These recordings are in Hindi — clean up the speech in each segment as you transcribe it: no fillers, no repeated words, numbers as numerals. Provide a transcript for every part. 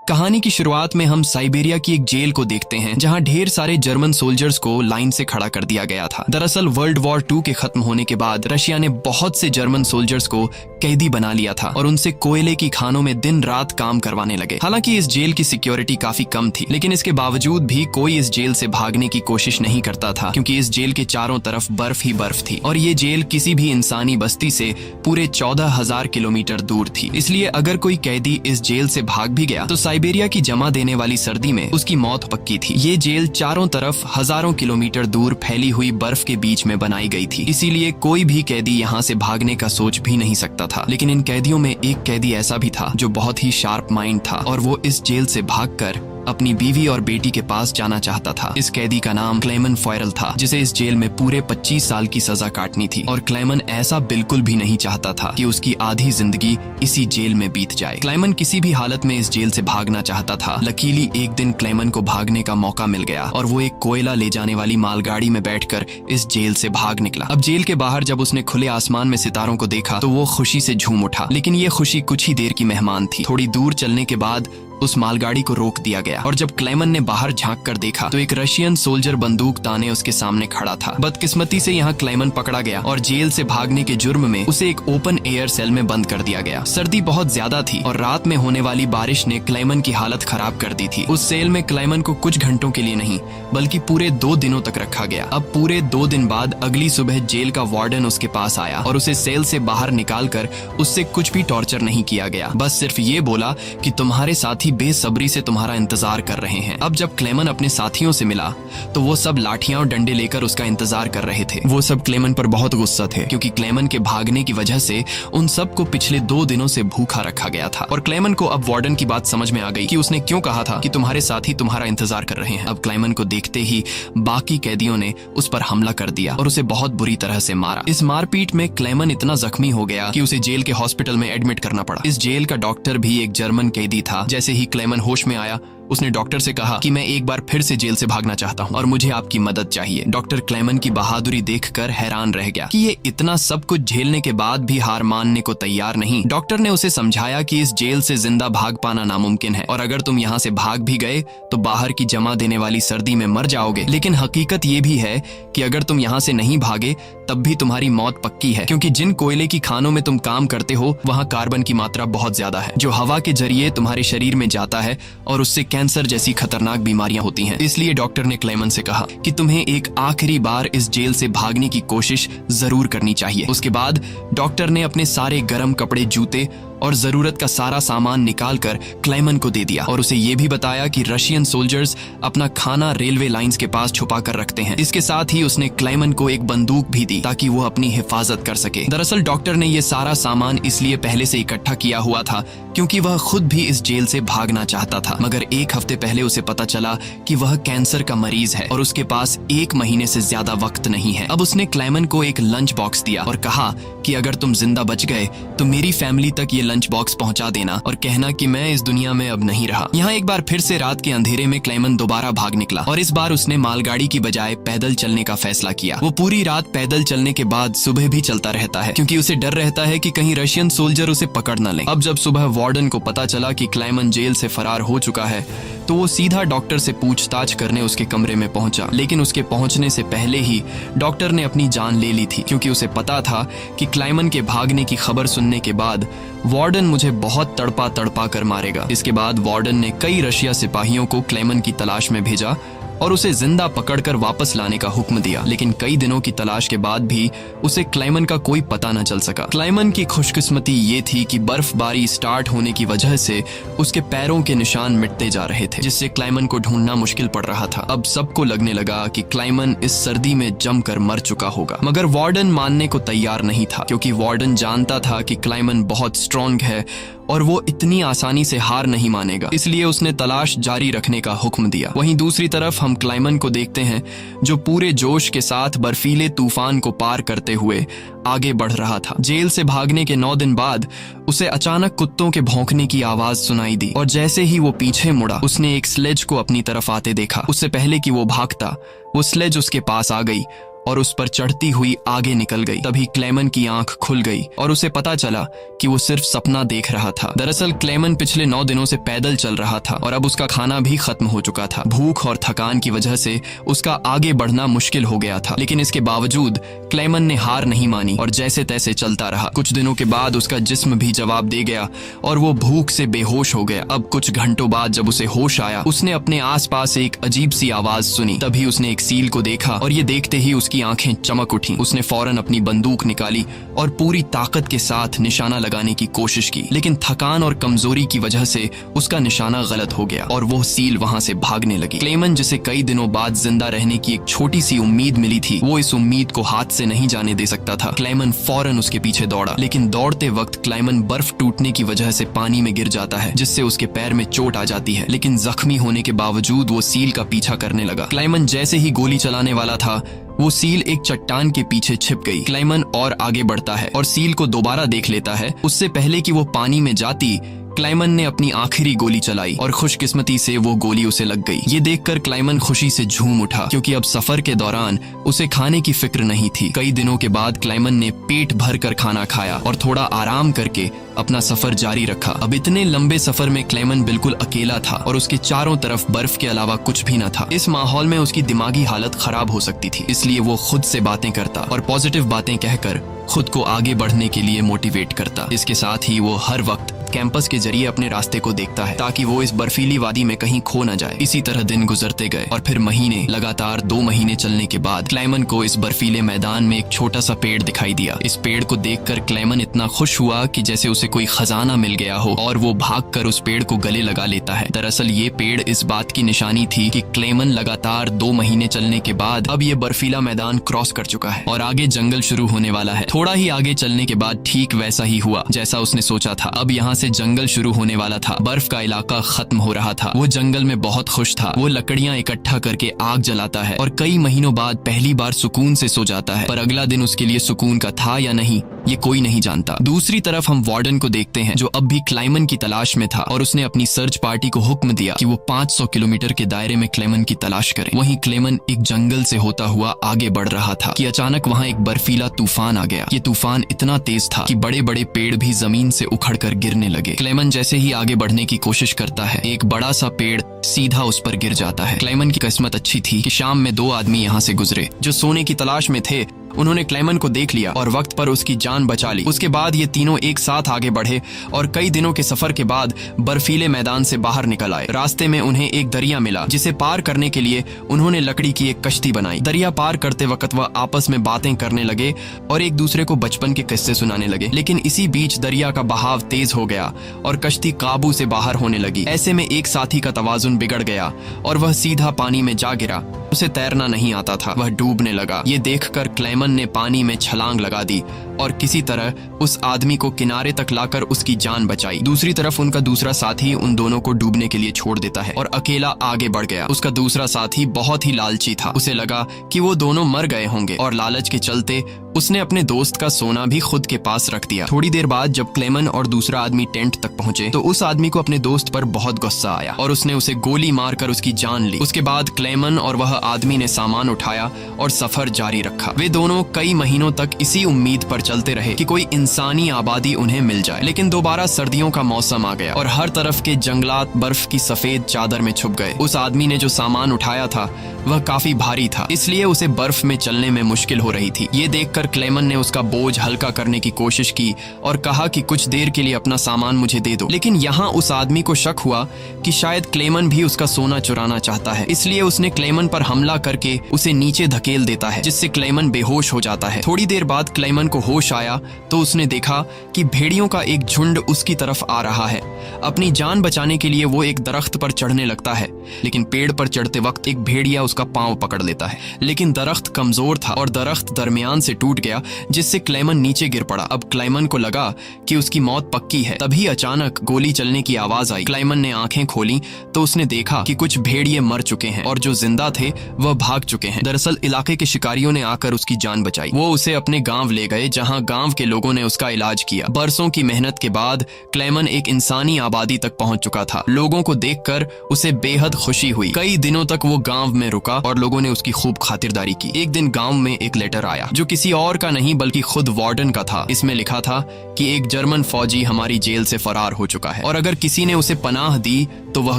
कहानी की शुरुआत में हम साइबेरिया की एक जेल को देखते हैं जहां ढेर सारे जर्मन सोल्जर्स को लाइन से खड़ा कर दिया गया था। दरअसल वर्ल्ड वॉर 2 के खत्म होने के बाद रशिया ने बहुत से जर्मन सोल्जर्स को कैदी बना लिया था और उनसे कोयले की खानों में दिन रात काम करवाने लगे। हालांकि इस जेल की सिक्योरिटी काफी कम थी, लेकिन इसके बावजूद भी कोई इस जेल से भागने की कोशिश नहीं करता था क्योंकि इस जेल के चारों तरफ बर्फ ही बर्फ थी और ये जेल किसी भी इंसानी बस्ती से पूरे 14,000 किलोमीटर दूर थी। इसलिए अगर कोई कैदी इस जेल से भाग भी गया तो साइबेरिया की जमा देने वाली सर्दी में उसकी मौत पक्की थी। ये जेल चारों तरफ हजारों किलोमीटर दूर फैली हुई बर्फ के बीच में बनाई गई थी, इसीलिए कोई भी कैदी यहाँ से भागने का सोच भी नहीं सकता था। लेकिन इन कैदियों में एक कैदी ऐसा भी था जो बहुत ही शार्प माइंड था और वो इस जेल से भागकर अपनी बीवी और बेटी के पास जाना चाहता था। इस कैदी का नाम क्लेमन फॉयरल था, जिसे इस जेल में पूरे 25 साल की सजा काटनी थी और क्लेमन ऐसा बिल्कुल भी नहीं चाहता था कि उसकी आधी जिंदगी इसी जेल में बीत जाए। क्लेमन किसी भी हालत में इस जेल से भागना चाहता था। लकीली एक दिन क्लेमन को भागने का मौका मिल गया और वो एक कोयला ले जाने वाली मालगाड़ी में बैठकर इस जेल से भाग निकला। अब जेल के बाहर जब उसने खुले आसमान में सितारों को देखा तो वो खुशी से झूम उठा, लेकिन ये खुशी कुछ ही देर की मेहमान थी। थोड़ी दूर चलने के बाद उस मालगाड़ी को रोक दिया गया और जब क्लेमन ने बाहर झांक कर देखा तो एक रशियन सोल्जर बंदूक ताने उसके सामने खड़ा था। बदकिस्मती से यहाँ क्लेमन पकड़ा गया और जेल से भागने के जुर्म में उसे एक ओपन एयर सेल में बंद कर दिया गया। सर्दी बहुत ज्यादा थी और रात में होने वाली बारिश ने क्लेमन की हालत खराब कर दी थी। उस सेल में क्लेमन को कुछ घंटों के लिए नहीं बल्कि पूरे 2 दिनों तक रखा गया। अब पूरे 2 दिन बाद अगली सुबह जेल का वार्डन उसके पास आया और उसे सेल से बाहर निकाल कर उससे कुछ भी टॉर्चर नहीं किया गया, बस सिर्फ ये बोला कि तुम्हारे साथी बेसब्री से तुम्हारा इंतजार कर रहे हैं। अब जब क्लेमन अपने साथियों से मिला तो वो सब लाठियां और डंडे लेकर उसका इंतजार कर रहे थे। वो सब क्लेमन पर बहुत गुस्सा थे क्योंकि क्लेमन के भागने की वजह से उन सबको पिछले 2 दिनों से भूखा रखा गया था और क्लेमन को अब वार्डन की बात समझ में आ गई कि उसने क्यों कहा था कि तुम्हारे साथी तुम्हारा इंतजार कर रहे हैं। अब क्लेमन को देखते ही बाकी कैदियों ने उस पर हमला कर दिया और उसे बहुत बुरी तरह से मारा। इस मारपीट में क्लेमन इतना जख्मी हो गया कि उसे जेल के हॉस्पिटल में एडमिट करना पड़ा। इस जेल का डॉक्टर भी एक जर्मन कैदी था। जैसे ही क्लेमन होश में आया उसने डॉक्टर से कहा कि मैं एक बार फिर से जेल से भागना चाहता हूं और मुझे आपकी मदद चाहिए। डॉक्टर क्लेमन की बहादुरी देखकर हैरान रह गया कि ये इतना सब कुछ झेलने के बाद भी हार मानने को तैयार नहीं। डॉक्टर ने उसे समझाया कि इस जेल से जिंदा भाग पाना नामुमकिन है और अगर तुम यहाँ से भाग भी गए तो बाहर की जमा देने वाली सर्दी में मर जाओगे। लेकिन हकीकत ये भी है कि अगर तुम यहाँ से नहीं भागे तब भी तुम्हारी मौत पक्की है, क्योंकि जिन कोयले की खानों में तुम काम करते हो वहाँ कार्बन की मात्रा बहुत ज्यादा है जो हवा के जरिए तुम्हारे शरीर में जाता है और उससे कैंसर जैसी खतरनाक बीमारियां होती हैं। इसलिए डॉक्टर ने क्लेमन से कहा कि तुम्हें एक आखिरी बार इस जेल से भागने की कोशिश जरूर करनी चाहिए। उसके बाद डॉक्टर ने अपने सारे गर्म कपड़े, जूते और जरूरत का सारा सामान निकालकर क्लेमन को दे दिया और उसे ये भी बताया कि रशियन सोल्जर्स अपना खाना रेलवे लाइंस के पास छुपा कर रखते हैं। इसके साथ ही उसने क्लेमन को एक बंदूक भी दी ताकि वो अपनी हिफाजत कर सके। दरअसल डॉक्टर ने ये सारा सामान इसलिए पहले से इकट्ठा किया हुआ था क्योंकि वह खुद भी इस जेल से भागना चाहता था, मगर एक हफ्ते पहले उसे पता चला कि वह कैंसर का मरीज है और उसके पास 1 महीने से ज्यादा वक्त नहीं है। अब उसने क्लेमन को एक लंच बॉक्स दिया और कहा कि अगर तुम जिंदा बच गए तो मेरी फैमिली तक ये लंच बॉक्स पहुंचा देना और कहना कि मैं इस दुनिया में अब नहीं रहा। यहाँ एक बार फिर से रात के अंधेरे में क्लेमन दोबारा भाग निकला और इस बार उसने मालगाड़ी की बजाय पैदल चलने का फैसला किया। वो पूरी रात पैदल चलने के बाद सुबह भी चलता रहता है क्योंकि उसे डर रहता है कि कहीं रशियन सोल्जर उसे पकड़ न ले। अब जब सुबह वार्डन को पता चला कि क्लेमन जेल से फरार हो चुका है तो वो सीधा डॉक्टर से पूछताछ करने उसके कमरे में पहुंचा, लेकिन उसके पहुंचने से पहले ही डॉक्टर ने अपनी जान ले ली थी क्योंकि उसे पता था कि क्लेमन के भागने की खबर सुनने के बाद वार्डन मुझे बहुत तड़पा कर मारेगा। इसके बाद वार्डन ने कई रशिया सिपाहियों को क्लेमन की तलाश में भेजा और उसे जिंदा पकड़कर वापस लाने का हुक्म दिया, लेकिन कई दिनों की तलाश के बाद भी उसे क्लेमन का कोई पता न चल सका। क्लेमन की खुशकिस्मती ये थी कि बर्फबारी स्टार्ट होने की वजह से उसके पैरों के निशान मिटते जा रहे थे, जिससे क्लेमन को ढूंढना मुश्किल पड़ रहा था। अब सबको लगने लगा कि क्लेमन इस सर्दी में जमकर मर चुका होगा, मगर वार्डन मानने को तैयार नहीं था क्योंकि वार्डन जानता था कि क्लेमन बहुत स्ट्रॉन्ग है और वो इतनी आसानी से हार नहीं मानेगा, इसलिए उसने तलाश जारी रखने का हुक्म दिया। वहीं दूसरी तरफ हम क्लेमन को देखते हैं जो पूरे जोश के साथ बर्फीले तूफान को पार करते हुए आगे बढ़ रहा था। जेल से भागने के 9 दिन बाद उसे अचानक कुत्तों के भौंकने की आवाज सुनाई दी और जैसे ही वो पीछे मुड़ा उसने एक स्लेज को अपनी तरफ आते देखा। उससे पहले कि वो भागता वो स्लेज उसके पास आ गई और उस पर चढ़ती हुई आगे निकल गई। तभी क्लेमन की आंख खुल गई और उसे पता चला कि वो सिर्फ सपना देख रहा था। दरअसल क्लेमन पिछले 9 दिनों से पैदल चल रहा था और अब उसका खाना भी खत्म हो चुका था। भूख और थकान की वजह से उसका आगे बढ़ना मुश्किल हो गया था, लेकिन इसके बावजूद क्लेमन ने हार नहीं मानी और जैसे तैसे चलता रहा। कुछ दिनों के बाद उसका जिस्म भी जवाब दे गया और वो भूख से बेहोश हो गया। अब कुछ घंटों बाद जब उसे होश आया, उसने अपने आसपास एक अजीब सी आवाज सुनी। तभी उसने एक सील को देखा और ये देखते ही उसकी आंखें चमक उठी। उसने फौरन अपनी बंदूक निकाली और पूरी ताकत के साथ निशाना लगाने की कोशिश की, लेकिन थकान और कमजोरी की वजह से उसका निशाना गलत हो गया और वो सील वहां से भागने लगी। क्लेमन, जिसे कई दिनों बाद जिंदा रहने की एक छोटी सी उम्मीद मिली थी, वो इस उम्मीद को हाथ से नहीं जाने दे सकता था। क्लेमन फौरन उसके पीछे दौड़ा, लेकिन दौड़ते वक्त क्लेमन बर्फ टूटने की वजह से पानी में गिर जाता है, जिससे उसके पैर में चोट आ जाती है। लेकिन जख्मी होने के बावजूद वो सील का पीछा करने लगा। क्लेमन जैसे ही गोली चलाने वाला था, वो सील एक चट्टान के पीछे छिप गई। क्लेमन और आगे बढ़ता है और सील को दोबारा देख लेता है। उससे पहले कि वो पानी में जाती, क्लेमन ने अपनी आखिरी गोली चलाई और खुशकिस्मती से वो गोली उसे लग गई। ये देखकर क्लेमन खुशी से झूम उठा, क्योंकि अब सफर के दौरान उसे खाने की फिक्र नहीं थी। कई दिनों के बाद क्लेमन ने पेट भर कर खाना खाया और थोड़ा आराम करके अपना सफर जारी रखा। अब इतने लंबे सफर में क्लेमन बिल्कुल अकेला था और उसके चारों तरफ बर्फ के अलावा कुछ भी न था। इस माहौल में उसकी दिमागी हालत खराब हो सकती थी, इसलिए वो खुद से बातें करता और पॉजिटिव बातें कहकर खुद को आगे बढ़ने के लिए मोटिवेट करता। इसके साथ ही वो हर वक्त कैंपस के जरिए अपने रास्ते को देखता है, ताकि वो इस बर्फीली वादी में कहीं खो न जाए। इसी तरह दिन गुजरते गए और फिर महीने, लगातार 2 महीने चलने के बाद क्लेमन को इस बर्फीले मैदान में एक छोटा सा पेड़ दिखाई दिया। इस पेड़ को देखकर क्लेमन इतना खुश हुआ कि जैसे उसे कोई खजाना मिल गया हो और वो भागकर उस पेड़ को गले लगा लेता है। दरअसल ये पेड़ इस बात की निशानी थी कि क्लेमन लगातार 2 महीने चलने के बाद अब ये बर्फीला मैदान क्रॉस कर चुका है और आगे जंगल शुरू होने वाला है। थोड़ा ही आगे चलने के बाद ठीक वैसा ही हुआ जैसा उसने सोचा था। अब यहाँ से जंगल शुरू होने वाला था। बर्फ का इलाका खत्म हो रहा था। वो जंगल में बहुत खुश था। वो लकड़ियां इकट्ठा करके आग जलाता है और कई महीनों बाद पहली बार सुकून से सो जाता है। पर अगला दिन उसके लिए सुकून का था या नहीं, ये कोई नहीं जानता। दूसरी तरफ हम वार्डन को देखते हैं, जो अब भी क्लेमन की तलाश में था और उसने अपनी सर्च पार्टी को हुक्म दिया कि वो 500 किलोमीटर के दायरे में क्लेमन की तलाश करें। वहीं क्लेमन एक जंगल से होता हुआ आगे बढ़ रहा था कि अचानक वहाँ एक बर्फीला तूफान आ गया। ये तूफान इतना तेज था कि बड़े बड़े पेड़ भी जमीन से उखड़कर गिरने लगे। क्लेमन जैसे ही आगे बढ़ने की कोशिश करता है, एक बड़ा सा पेड़ सीधा उस पर गिर जाता है। क्लेमन की किस्मत अच्छी थी कि शाम में 2 आदमी यहाँ से गुजरे जो सोने की तलाश में थे। उन्होंने क्लेमन को देख लिया और वक्त पर उसकी जान बचा ली। उसके बाद ये तीनों एक साथ आगे बढ़े और कई दिनों के सफर के बाद बर्फीले मैदान से बाहर निकल आए। रास्ते में उन्हें एक दरिया मिला, जिसे पार करने के लिए उन्होंने लकड़ी की एक कश्ती बनाई। दरिया पार करते वक्त वह आपस में बातें करने लगे और एक दूसरे को बचपन के किस्से सुनाने लगे। लेकिन इसी बीच दरिया का बहाव तेज हो गया और कश्ती काबू से बाहर होने लगी। ऐसे में एक साथी का तवाजुन बिगड़ गया और वह सीधा पानी में जा गिरा। उसे तैरना नहीं आता था, वह डूबने लगा। ये देखकर क्लेमन ने पानी में छलांग लगा दी और किसी तरह उस आदमी को किनारे तक लाकर उसकी जान बचाई। दूसरी तरफ उनका दूसरा साथी उन दोनों को डूबने के लिए छोड़ देता है और अकेला आगे बढ़ गया। उसका दूसरा साथी बहुत ही लालची था। उसे लगा कि वो दोनों मर गए होंगे और लालच के चलते उसने अपने दोस्त का सोना भी खुद के पास रख दिया। थोड़ी देर बाद जब क्लेमन और दूसरा आदमी टेंट तक पहुंचे तो उस आदमी को अपने दोस्त पर बहुत गुस्सा आया और उसने उसे गोली मारकर उसकी जान ली। उसके बाद क्लेमन और वह आदमी ने सामान उठाया और सफर जारी रखा। वे दोनों कई महीनों तक इसी उम्मीद पर चलते रहे कि कोई इंसानी आबादी उन्हें मिल जाए। लेकिन दोबारा सर्दियों का मौसम आ गया और हर तरफ के जंगलात बर्फ की सफेद चादर में छुप गए। उस आदमी ने जो सामान उठाया था वह काफी भारी था, इसलिए उसे बर्फ में चलने में मुश्किल हो रही थी। ये देखकर क्लेमन ने उसका बोझ हल्का करने की कोशिश की और कहा कि कुछ देर के लिए अपना सामान मुझे दे दो। लेकिन यहाँ उस आदमी को शक हुआ कि शायद क्लेमन भी उसका सोना चुराना चाहता है, इसलिए उसने क्लेमन पर हमला करके उसे नीचे धकेल देता है, जिससे क्लेमन बेहोश हो जाता है। थोड़ी देर बाद क्लेमन को होश आया तो उसने देखा कि भेड़ियों का एक झुंड उसकी तरफ आ रहा है। अपनी जान बचाने के लिए वो एक दरख्त पर चढ़ने लगता है, लेकिन पेड़ पर चढ़ते वक्त एक भेड़िया उसका पांव पकड़ लेता है। लेकिन दरख्त कमजोर था और दरख्त दरमियान से टूट टूट गया जिससे क्लेमन नीचे गिर पड़ा। अब क्लेमन को लगा कि उसकी मौत पक्की है। तभी अचानक गोली चलने की आवाज आई। क्लेमन ने आंखें खोली तो उसने देखा कि कुछ भेड़िए मर चुके हैं और जो जिंदा थे वह भाग चुके हैं। दरअसल इलाके के शिकारियों ने आकर उसकी जान बचाई। वो उसे अपने गांव ले गए जहां गांव के लोगों ने उसका इलाज किया। बरसों की मेहनत के बाद क्लेमन एक इंसानी आबादी तक पहुंच चुका था। लोगों को देखकर उसे बेहद खुशी हुई। कई दिनों तक वो गांव में रुका और लोगों ने उसकी खूब खातिरदारी की। एक दिन गांव में एक लेटर आया जो किसी और का नहीं बल्कि खुद वार्डन का था। इसमें लिखा था कि एक जर्मन फौजी हमारी जेल से फरार हो चुका है और अगर किसी ने उसे पनाह दी तो वह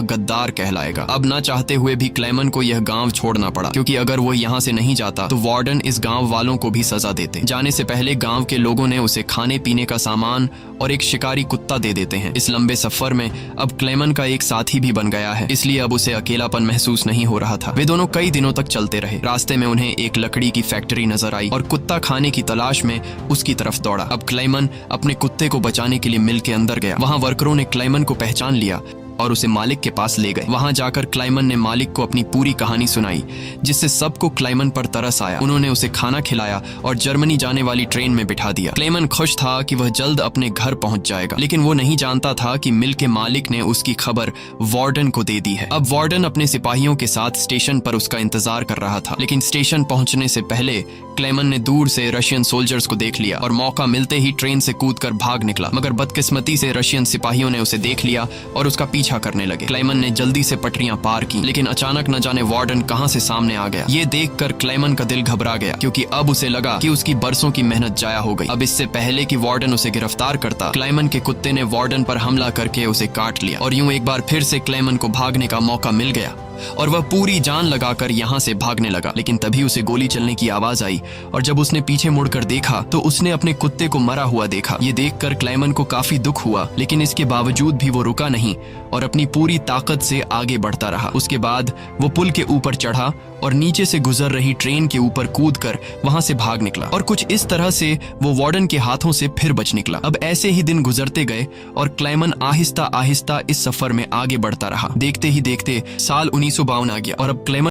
गद्दार कहलाएगा। अब ना चाहते हुए भी क्लेमन को यह गांव छोड़ना पड़ा, क्योंकि अगर वो यहाँ से नहीं जाता तो वार्डन इस गांव वालों को भी सजा देते। जाने से पहले गांव के लोगों ने उसे खाने पीने का सामान और एक शिकारी कुत्ता दे देते हैं। इस लंबे सफर में अब क्लेमन का एक साथी भी बन गया है, इसलिए अब उसे अकेलापन महसूस नहीं हो रहा था। वे दोनों कई दिनों तक चलते रहे। रास्ते में उन्हें एक लकड़ी की फैक्ट्री नजर आई और कुत्ता खाने की तलाश में उसकी तरफ दौड़ा। अब क्लेमन अपने कुत्ते को बचाने के लिए मिल के अंदर गया। वहां वर्करों ने क्लेमन को पहचान लिया और उसे मालिक के पास ले गए। वहां जाकर क्लेमन ने मालिक को अपनी पूरी कहानी सुनाई, जिससे सबको क्लेमन पर तरस आया। उन्होंने उसे खाना खिलाया और जर्मनी जाने वाली ट्रेन में बिठा दिया। क्लेमन खुश था कि वह जल्द अपने घर पहुंच जाएगा, लेकिन वो नहीं जानता था कि मिल के मालिक ने उसकी खबर वार्डन को दे दी है। अब वार्डन अपने सिपाहियों के साथ स्टेशन पर उसका इंतजार कर रहा था, लेकिन स्टेशन पहुंचने से पहले क्लेमन ने दूर से रशियन सोल्जर्स को देख लिया और मौका मिलते ही ट्रेन से कूदकर भाग निकला। मगर बदकिस्मती से रशियन सिपाहियों ने उसे देख लिया और उसका पीछा करने लगे। क्लेमन ने जल्दी से पटरियां पार की, लेकिन अचानक न जाने वार्डन कहां से सामने आ गया। ये देखकर क्लेमन का दिल घबरा गया, क्योंकि अब उसे लगा कि उसकी बरसों की मेहनत जाया हो गई। अब इससे पहले कि वार्डन उसे गिरफ्तार करता, क्लेमन के कुत्ते ने वार्डन पर हमला करके उसे काट लिया और यूं एक बार फिर से क्लेमन को भागने का मौका मिल गया और वह पूरी जान लगाकर यहाँ से भागने लगा। लेकिन तभी उसे गोली चलने की आवाज आई और जब उसने पीछे मुड़कर देखा तो उसने अपने कुत्ते को मरा हुआ देखा। ये देखकर क्लेमन को काफी दुख हुआ, लेकिन इसके बावजूद भी वो रुका नहीं और अपनी पूरी ताकत से आगे बढ़ता रहा। उसके बाद वो पुल के ऊपर चढ़ा और नीचे से गुजर रही ट्रेन के ऊपर कूदकर वहां से भाग निकला और कुछ इस तरह से वो वार्डन के हाथों से फिर बच निकला। अब ऐसे ही दिन गुजरते गए और क्लेमन आहिस्ता आहिस्ता इस सफर में आगे बढ़ता रहा। देखते ही देखते साल 1952 आ गया और अब क्लेमन